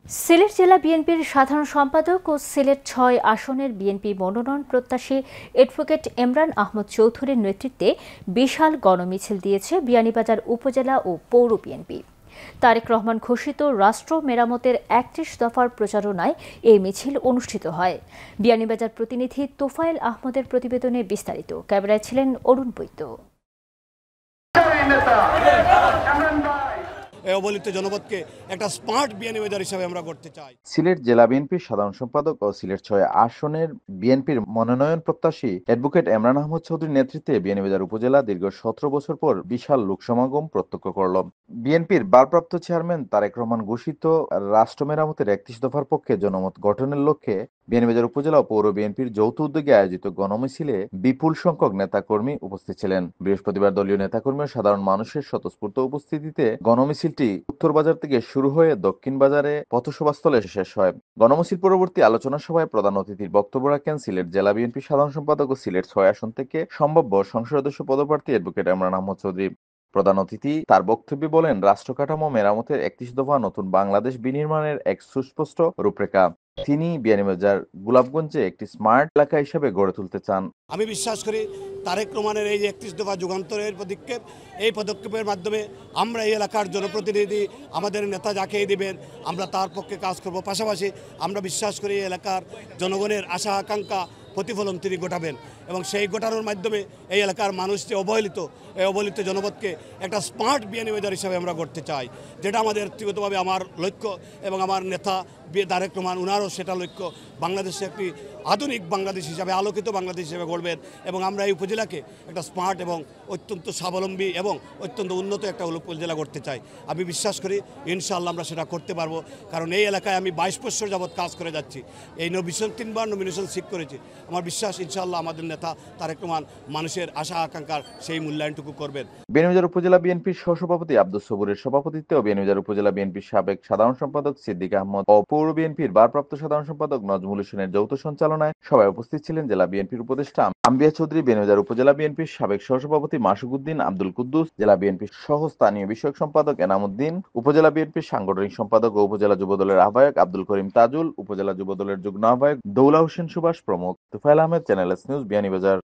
সিলেট জেলা বিএনপির সাধারণ সম্পাদক ও সিলেট ৬ আসনের বিএনপি মনোনয়ন প্রত্যাশী অ্যাডভোকেট এমরান আহমদ চৌধুরীর নেতৃত্বে বিশাল গণমিছিল দিয়েছে বিয়ানীবাজার উপজেলা ও পৌর বিএনপি। তারেক রহমান ঘোষিত রাষ্ট্র মেরামতের ৩১ দফার প্রচারণায় এই মিছিল অনুষ্ঠিত হয়। বিয়ানীবাজার প্রতিনিধি তোফায়েল আহমদের প্রতিবেদনে বিস্তারিত। ক্যামেরায় ছিলেন অরুণ বৈদ্য। অবহেলিত জনপদকে একটা স্মার্ট বিয়ানীবাজার হিসেবে আমরা করতে চাই। সিলেট জেলা বিএনপির সাধারণ সম্পাদক ও সিলেট ৬ আসনের বিএনপির মনোনয়ন প্রত্যাশী অ্যাডভোকেট এমরান আহমদ চৌধুরীর নেতৃত্বে বিয়ানীবাজার উপজেলা দীর্ঘ ১৭ বছর পর বিশাল লোকসমাগম প্রত্যক্ষ করল। বিএনপির ভারপ্রাপ্ত চেয়ারম্যান তারেক রহমান ঘোষিত রাষ্ট্র মেরামতের ৩১ দফার পক্ষে জনমত গঠনের লক্ষ্যে বিয়ানীবাজার উপজেলা ও পৌর বিএনপির যৌথ উদ্যোগে আয়োজিত গণমিছিলে বিপুল সংখ্যক নেতাকর্মী উপস্থিত ছিলেন। বৃহস্পতিবার দলীয় নেতাকর্মী ও সাধারণ মানুষের স্বতঃস্ফূর্ত উপস্থিতিতে গণমিছিলটি উত্তর বাজার থেকে শুরু হয়ে দক্ষিণ বাজারে পথসভাস্থলে শেষ হয়। গণমিছিল পরবর্তী আলোচনা সভায় প্রধান অতিথির বক্তব্য রাখেন সিলেট জেলা বিএনপির সাধারণ সম্পাদক ও সিলেট ৬ আসন থেকে সম্ভাব্য সংসদ সদস্য পদপ্রার্থী অ্যাডভোকেট এমরান আহমদ চৌধুরী। প্রধান অতিথি তার বক্তব্যে বলেন, রাষ্ট্র কাঠামো মেরামতের ৩১ দফা নতুন বাংলাদেশ বিনির্মাণের এক সুস্পষ্ট রূপরেখা। তিনি বিয়ানীবাজার গোলাপগঞ্জে একটি স্মার্ট এলাকা হিসেবে গড়ে তুলতে চান। আমি বিশ্বাস করি তারেক রহমানের এই যে ৩১ দফা যুগান্তরের পদক্ষেপ, এই পদক্ষেপের মাধ্যমে আমরা এই এলাকার জনপ্রতিনিধি, আমাদের নেতা যাকেই দিবেন আমরা তার পক্ষে কাজ করব। পাশাপাশি আমরা বিশ্বাস করি এই এলাকার জনগণের আশা আকাঙ্ক্ষা প্রতিফলন তিনি ঘটাবেন এবং সেই ঘটানোর মাধ্যমে এই এলাকার মানুষ যে এই অবহেলিত জনপদকে একটা স্মার্ট বিয়ানীবাজার হিসাবে আমরা করতে চাই, যেটা আমাদের ব্যক্তিগতভাবে আমার লক্ষ্য এবং আমার নেতা তারেক রহমান উনারও সেটা লক্ষ্য। বাংলাদেশে একটি আধুনিক বাংলাদেশ হিসাবে, আলোকিত বাংলাদেশ হিসাবে গড়বেন এবং আমরা এই উপজেলাকে একটা স্মার্ট এবং অত্যন্ত স্বাবলম্বী এবং অত্যন্ত উন্নত একটা উপজেলা করতে চাই। আমি বিশ্বাস করি ইনশাআল্লাহ আমরা সেটা করতে পারবো, কারণ এই এলাকায় আমি ২২ বছর যাবৎ কাজ করে যাচ্ছি। এই তিনবার নমিনেশন সিক করেছি। আমার বিশ্বাস ইনশাআল্লাহ আমাদের নেতা তারেক রহমান মানুষের আশা আকাঙ্ক্ষার সেই মূল্যায়নটুকু করবেন। বিয়ানীবাজার উপজেলা বিএনপির সহসভাপতি আব্দুস সবুরের সভাপতিত্বে ও বিয়ানীবাজার উপজেলা বিএনপির সাবেক সাধারণ সম্পাদক সিদ্দিক আহমদ ও পৌর বিএনপির ভারপ্রাপ্ত সাধারণ সম্পাদক নজমুল হোসেনের যৌথ সঞ্চালনায় সভায় উপস্থিত ছিলেন জেলা বিএনপির উপদেষ্টা আম্বিয়া চৌধুরী, বিয়ানীবাজার উপজেলা বিএনপির সাবেক সহসভাপতি মাসুক উদ্দিন আব্দুল কুদ্দুস, জেলা বিএনপির সহ স্থানীয় বিষয়ক সম্পাদক এনামুদ্দিন, উপজেলা বিএনপির সাংগঠনিক সম্পাদক ও উপজেলা যুবদলের আহ্বায়ক আব্দুল করিম তাজুল, উপজেলা যুবদলের যুগ্ম আহ্বায়ক দৌলা হোসেন সুভাষ প্রমুখ। Tofail Ahmed, channel S news, Beanibazar.